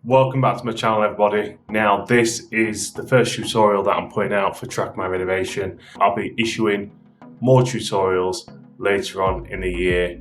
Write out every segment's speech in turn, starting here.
Welcome back to my channel, everybody. Now, this is the first tutorial that I'm putting out for Track My Renovation. I'll be issuing more tutorials later on in the year,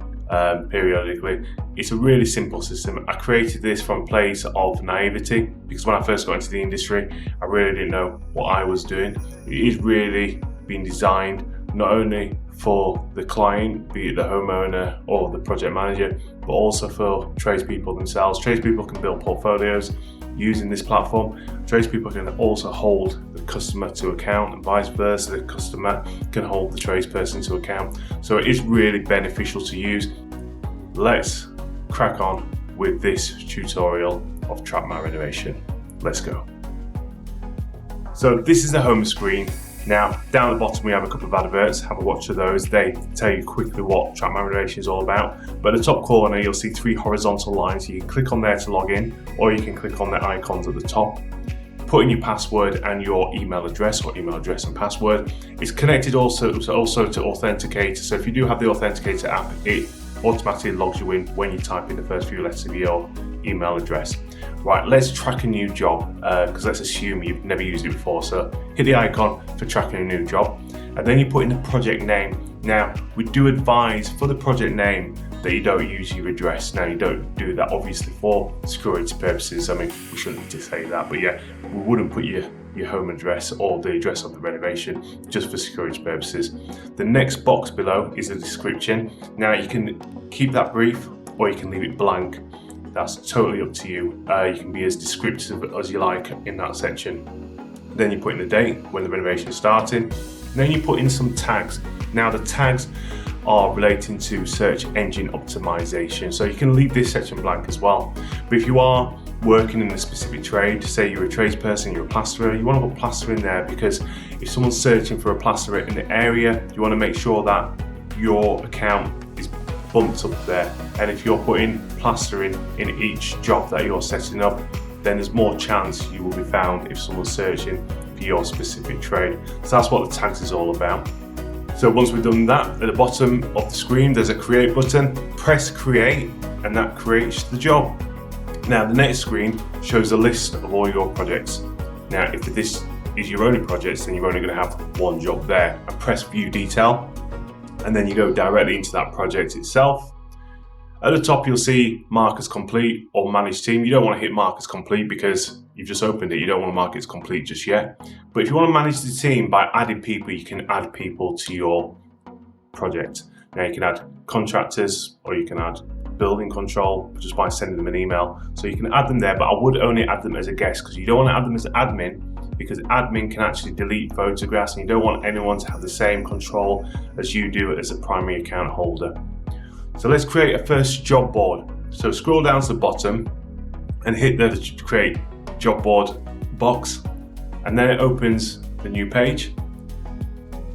periodically. It's a really simple system. I created this from a place of naivety because when I first got into the industry, I really didn't know what I was doing. It is really been designed not only for the client, be it the homeowner or the project manager, but also for tradespeople themselves. Tradespeople can build portfolios using this platform. Tradespeople can also hold the customer to account, and vice versa, the customer can hold the tradesperson to account. So it is really beneficial to use. Let's crack on with this tutorial of Track My Renovation. Let's go. So this is the home screen. Now, down at the bottom we have a couple of adverts. Have a watch of those. They tell you quickly what Track My Renovation is all about. But at the top corner you'll see three horizontal lines. You can click on there to log in, or you can click on the icons at the top. Put in your password and your email address, or email address and password. It's connected also to Authenticator. So if you do have the Authenticator app, it automatically logs you in when you type in the first few letters of your email address. Right, let's track a new job, because let's assume you've never used it before. So hit the icon for tracking a new job, and then you put in the project name. Now, we do advise for the project name that you don't use your address. Now, you don't do that obviously for security purposes. I mean, we shouldn't need to say that, but yeah, we wouldn't put your home address or the address of the renovation just for security purposes. The next box below is a description. Now, you can keep that brief or you can leave it blank. That's totally up to you. You can be as descriptive as you like in that section. Then you put in the date when the renovation is starting. Then you put in some tags. Now, the tags are relating to search engine optimization, so you can leave this section blank as well. But if you are working in a specific trade, say you're a tradesperson, you're a plasterer, you want to put plaster in there, because if someone's searching for a plasterer in the area, you want to make sure that your account is bumped up there. And if you're putting plastering in each job that you're setting up, then there's more chance you will be found if someone's searching for your specific trade. So that's what the tags is all about. So once we've done that, at the bottom of the screen there's a create button. Press create and that creates the job. Now, the next screen shows a list of all your projects. Now, if this is your only projects, then you're only going to have one job there. And press view detail, and then you go directly into that project itself. At the top you'll see mark as complete or manage team. You don't want to hit mark as complete because you've just opened it. You don't want to mark it as complete just yet. But if you want to manage the team by adding people, you can add people to your project. Now, you can add contractors or you can add building control just by sending them an email. So you can add them there, but I would only add them as a guest, because you don't want to add them as admin, because admin can actually delete photographs and you don't want anyone to have the same control as you do as a primary account holder. So let's create a first job board. So scroll down to the bottom and hit the create job board box, and then it opens the new page.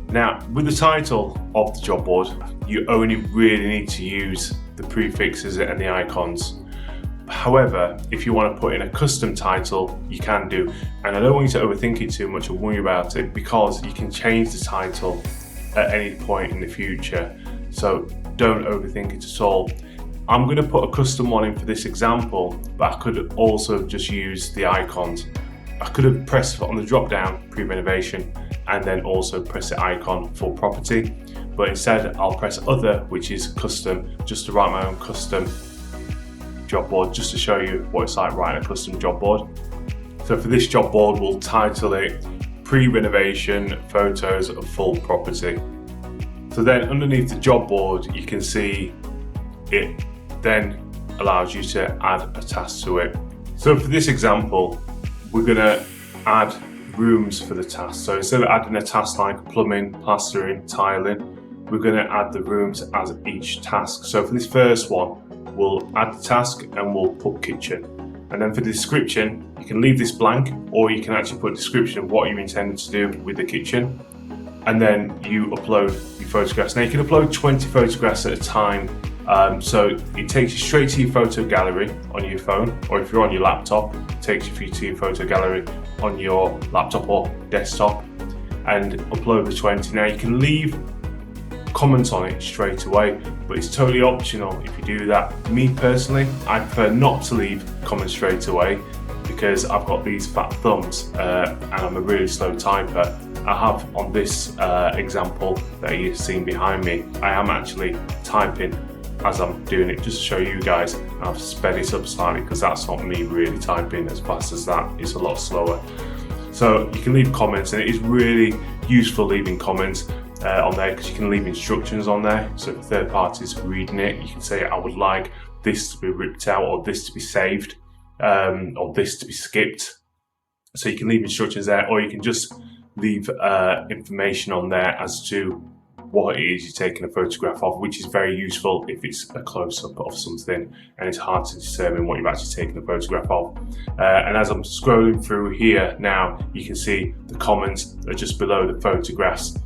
Now, with the title of the job board, you only really need to use the prefixes and the icons. However, if you want to put in a custom title, you can do. And I don't want you to overthink it too much or worry about it, because you can change the title at any point in the future. So don't overthink it at all. I'm going to put a custom one in for this example, but I could also just use the icons. I could have pressed on the drop down pre-renovation and then also press the icon for property, but instead I'll press other, which is custom, just to write my own custom job board, just to show you what it's like writing a custom job board. So for this job board, we'll title it pre-renovation photos of full property. So then underneath the job board, you can see it then allows you to add a task to it. So for this example, we're going to add rooms for the task. So instead of adding a task like plumbing, plastering, tiling, we're going to add the rooms as each task. So for this first one, we'll add the task and we'll put kitchen. And then for the description, you can leave this blank, or you can actually put a description of what you intended to do with the kitchen. And then you upload your photographs. Now, you can upload 20 photographs at a time. So it takes you straight to your photo gallery on your phone, or if you're on your laptop, it takes you to your photo gallery on your laptop or desktop, and upload the 20. Now, you can leave comments on it straight away, but it's totally optional if you do that. Me personally, I prefer not to leave comments straight away, because I've got these fat thumbs and I'm a really slow typer. I have on this example that you've seen behind me, I am actually typing as I'm doing it, just to show you guys. I've sped it up slightly because that's not me really typing as fast as that, it's a lot slower. So you can leave comments, and it is really useful leaving comments on there, because you can leave instructions on there. So if third parties reading it, you can say, I would like this to be ripped out, or this to be saved, or this to be skipped. So you can leave instructions there, or you can just leave information on there as to what it is you're taking a photograph of, which is very useful if it's a close-up of something and it's hard to determine what you've actually taken a photograph of. And as I'm scrolling through here now, you can see the comments are just below the photographs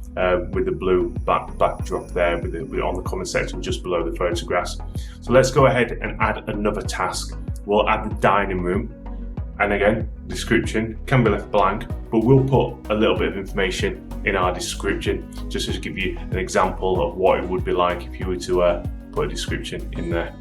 with the blue backdrop there on the comment section just below the photographs. So let's go ahead and add another task. We'll add the dining room. And again, description can be left blank, but we'll put a little bit of information in our description just to give you an example of what it would be like if you were to put a description in there.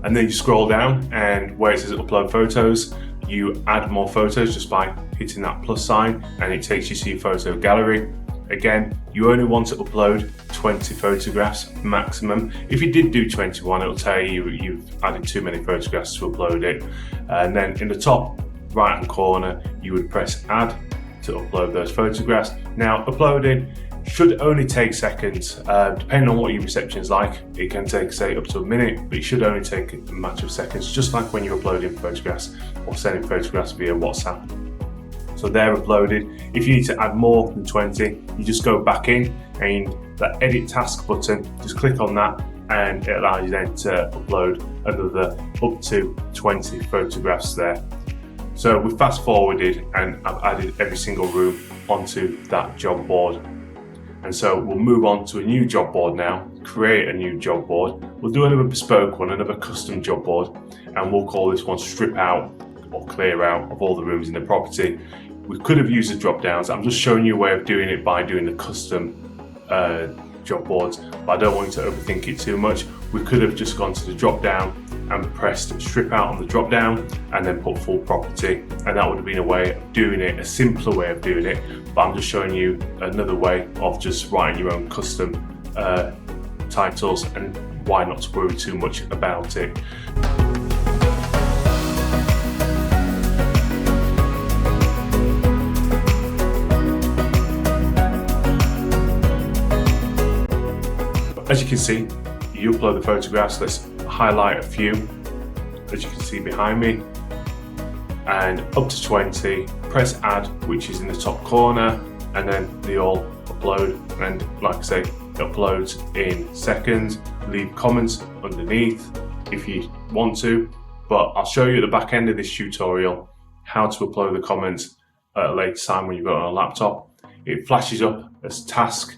And then you scroll down, and where it says upload photos, you add more photos just by hitting that plus sign, and it takes you to your photo gallery. Again, you only want to upload 20 photographs maximum. If you did do 21, it'll tell you you've added too many photographs to upload it. And then in the top right hand corner, you would press add to upload those photographs. Now, uploading should only take seconds, depending on what your reception is like. It can take, say, up to a minute, but it should only take a matter of seconds, just like when you're uploading photographs or sending photographs via WhatsApp. So they're uploaded. If you need to add more than 20, you just go back in and that edit task button, just click on that, and it allows you then to upload another up to 20 photographs there. So we've fast forwarded and I've added every single room onto that job board. And so we'll move on to a new job board now, create a new job board. We'll do another bespoke one, another custom job board, and we'll call this one strip out or clear out of all the rooms in the property. We could have used the drop downs. I'm just showing you a way of doing it by doing the custom job boards, but I don't want you to overthink it too much. We could have just gone to the drop down and pressed strip out on the drop down and then put full property, and that would have been a way of doing it, a simpler way of doing it. But I'm just showing you another way of just writing your own custom titles, and why not to worry too much about it. As you can see, you upload the photographs. Let's highlight a few, as you can see behind me, and up to 20, press add, which is in the top corner, and then they all upload. And like I say, it uploads in seconds. Leave comments underneath if you want to, but I'll show you at the back end of this tutorial how to upload the comments at a later time when you've got it on a laptop. It flashes up as task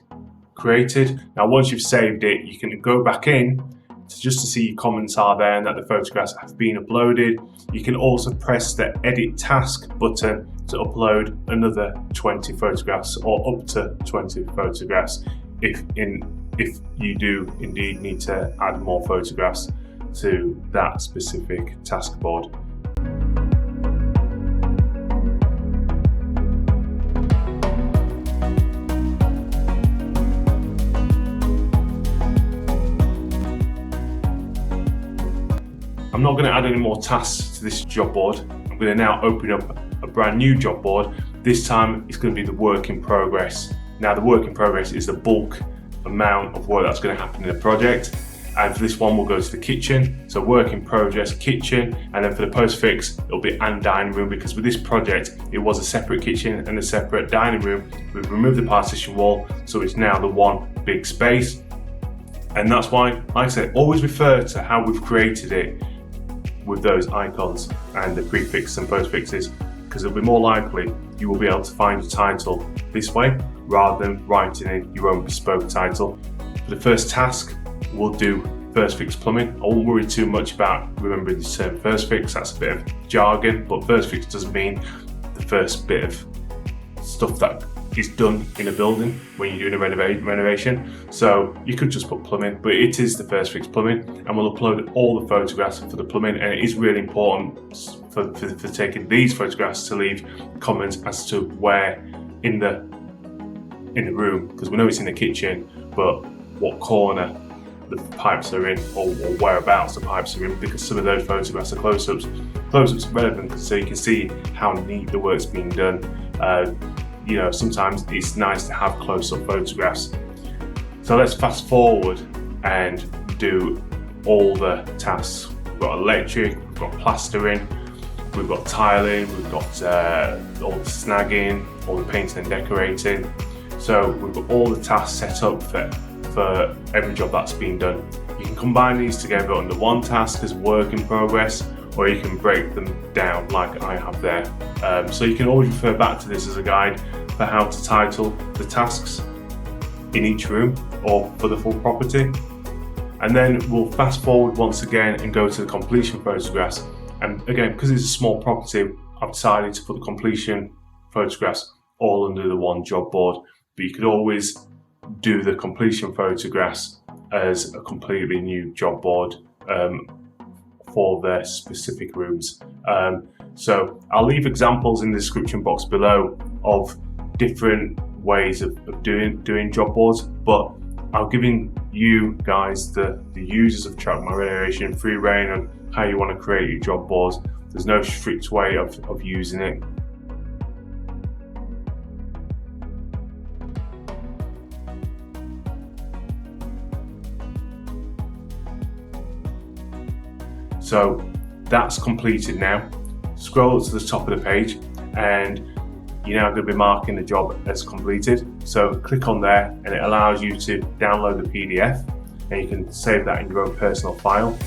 created. Now, once you've saved it, you can go back in just to see your comments are there and that the photographs have been uploaded. You can also press the edit task button to upload another 20 photographs or up to 20 photographs if you do indeed need to add more photographs to that specific task board. I'm not going to add any more tasks to this job board. I'm going to now open up a brand new job board. This time it's going to be the work in progress. Now, the work in progress is the bulk amount of work that's going to happen in the project. And for this one, we'll go to the kitchen. So work in progress, kitchen, and then for the postfix, it'll be and dining room, because with this project, it was a separate kitchen and a separate dining room. We've removed the partition wall, so it's now the one big space. And that's why, like I said, always refer to how we've created it with those icons and the prefix and postfixes, because it'll be more likely you will be able to find your title this way rather than writing in your own bespoke title. For the first task, we'll do first fix plumbing. I won't worry too much about remembering the term first fix, that's a bit of jargon, but first fix does mean the first bit of stuff that is done in a building when you're doing a renovation. So you could just put plumbing, but it is the first fix plumbing, and we'll upload all the photographs for the plumbing. And it is really important for for taking these photographs to leave comments as to where in the room, because we know it's in the kitchen, but what corner the pipes are in, or whereabouts the pipes are in, because some of those photographs are close-ups. Close-ups are relevant so you can see how neat the work's being done. Sometimes it's nice to have close-up photographs. So let's fast forward and do all the tasks. We've got electric, we've got plastering, we've got tiling, we've got all the snagging, all the painting and decorating. So we've got all the tasks set up for every job that's been done. You can combine these together under one task as work in progress, or you can break them down like I have there. So you can always refer back to this as a guide for how to title the tasks in each room or for the full property. And then we'll fast forward once again and go to the completion photographs. And again, because it's a small property, I've decided to put the completion photographs all under the one job board. But you could always do the completion photographs as a completely new job board for their specific rooms. So I'll leave examples in the description box below of different ways of doing job boards, but I'm giving you guys, the users of Track My Renovation, free rein on how you want to create your job boards. There's no strict way of using it. So that's completed now. Scroll to the top of the page and you're now going to be marking the job as completed. So click on there and it allows you to download the PDF and you can save that in your own personal file.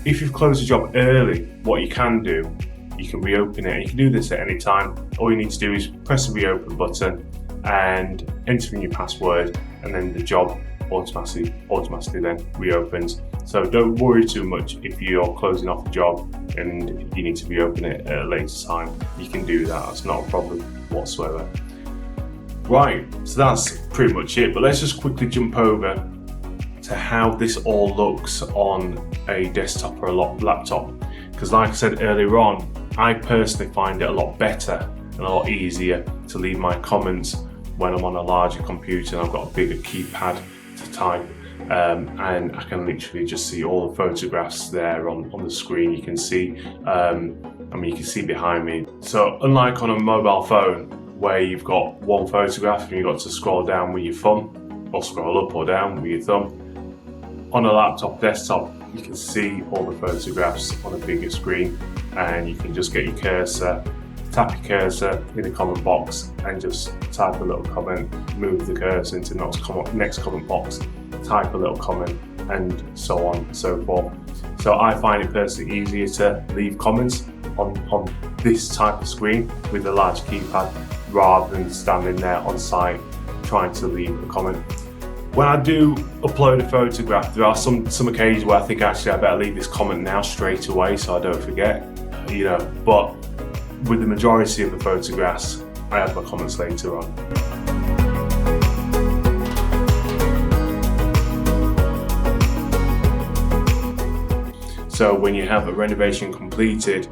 If you've closed the job early, what you can do, you can reopen it, and you can do this at any time. All you need to do is press the reopen button and enter in your password, and then the job automatically then reopens. So don't worry too much if you're closing off a job and you need to reopen it at a later time. You can do that, that's not a problem whatsoever. Right, so that's pretty much it, but let's just quickly jump over to how this all looks on a desktop or a laptop. Because like I said earlier on, I personally find it a lot better and a lot easier to leave my comments when I'm on a larger computer and I've got a bigger keypad to type. And I can literally just see all the photographs there on the screen. You can see, you can see behind me. So unlike on a mobile phone where you've got one photograph and you've got to scroll down with your thumb or scroll up or down with your thumb, on a laptop desktop you can see all the photographs on a bigger screen, and you can just get your cursor, tap your cursor in the comment box and just type a little comment, move the cursor into the next comment box, type a little comment, and so on and so forth. So I find it personally easier to leave comments on this type of screen with a large keypad rather than standing there on site trying to leave a comment. When I do upload a photograph, there are some occasions where I think actually I better leave this comment now straight away so I don't forget, but with the majority of the photographs, I have my comments later on. So when you have a renovation completed,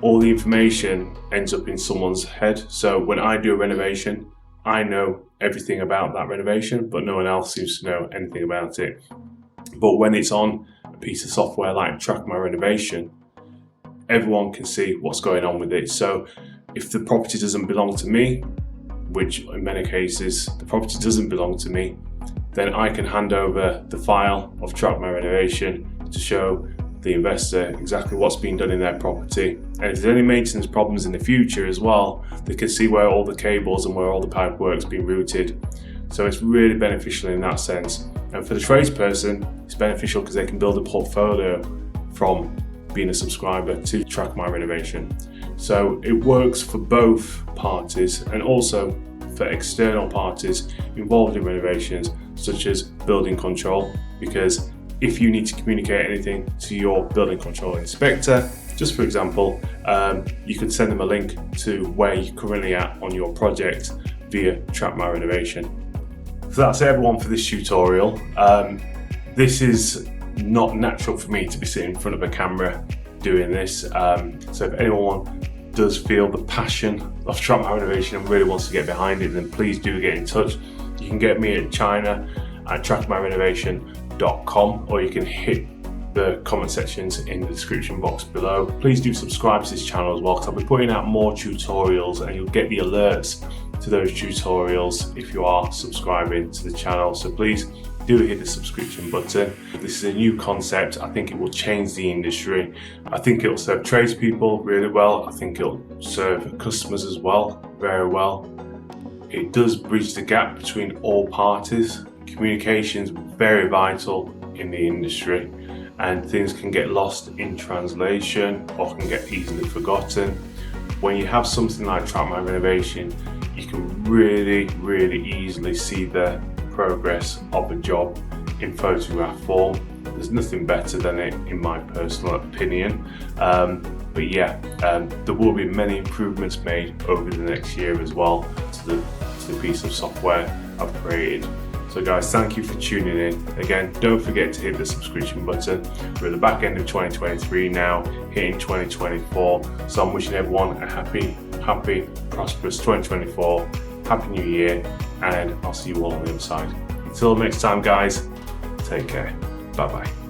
all the information ends up in someone's head. So when I do a renovation, I know everything about that renovation, but no one else seems to know anything about it. But when it's on a piece of software like Track My Renovation, everyone can see what's going on with it. So if the property doesn't belong to me, which in many cases the property doesn't belong to me, then I can hand over the file of Track My Renovation to show the investor exactly what's been done in their property. And if there's any maintenance problems in the future as well, they can see where all the cables and where all the pipe work's been routed. So it's really beneficial in that sense. And for the tradesperson, it's beneficial because they can build a portfolio from being a subscriber to Track My Renovation. So it works for both parties and also for external parties involved in renovations, such as building control, because if you need to communicate anything to your building control inspector, just for example, you could send them a link to where you're currently at on your project via Track My Renovation. So that's everyone for this tutorial. This is not natural for me to be sitting in front of a camera doing this. So if anyone does feel the passion of Track My Renovation and really wants to get behind it, then please do get in touch. You can get me at china@trackmyrenovation.com, or you can hit the comment sections in the description box below. Please do subscribe to this channel as well, because I'll be putting out more tutorials and you'll get the alerts to those tutorials if you are subscribing to the channel. So please do hit the subscription button. This is a new concept. I think it will change the industry. I think it'll serve tradespeople really well. I think it'll serve customers as well, very well. It does bridge the gap between all parties. Communication's very vital in the industry, and things can get lost in translation or can get easily forgotten. When you have something like Track My Renovation, you can really easily see the progress of a job in photograph form. There's nothing better than it, in my personal opinion. But yeah, there will be many improvements made over the next year as well to the piece of software I've created. So guys, thank you for tuning in. Again, don't forget to hit the subscription button. We're at the back end of 2023 now, hitting 2024. So I'm wishing everyone a happy, prosperous 2024. Happy New Year, and I'll see you all on the other side. Until next time guys, take care. Bye bye.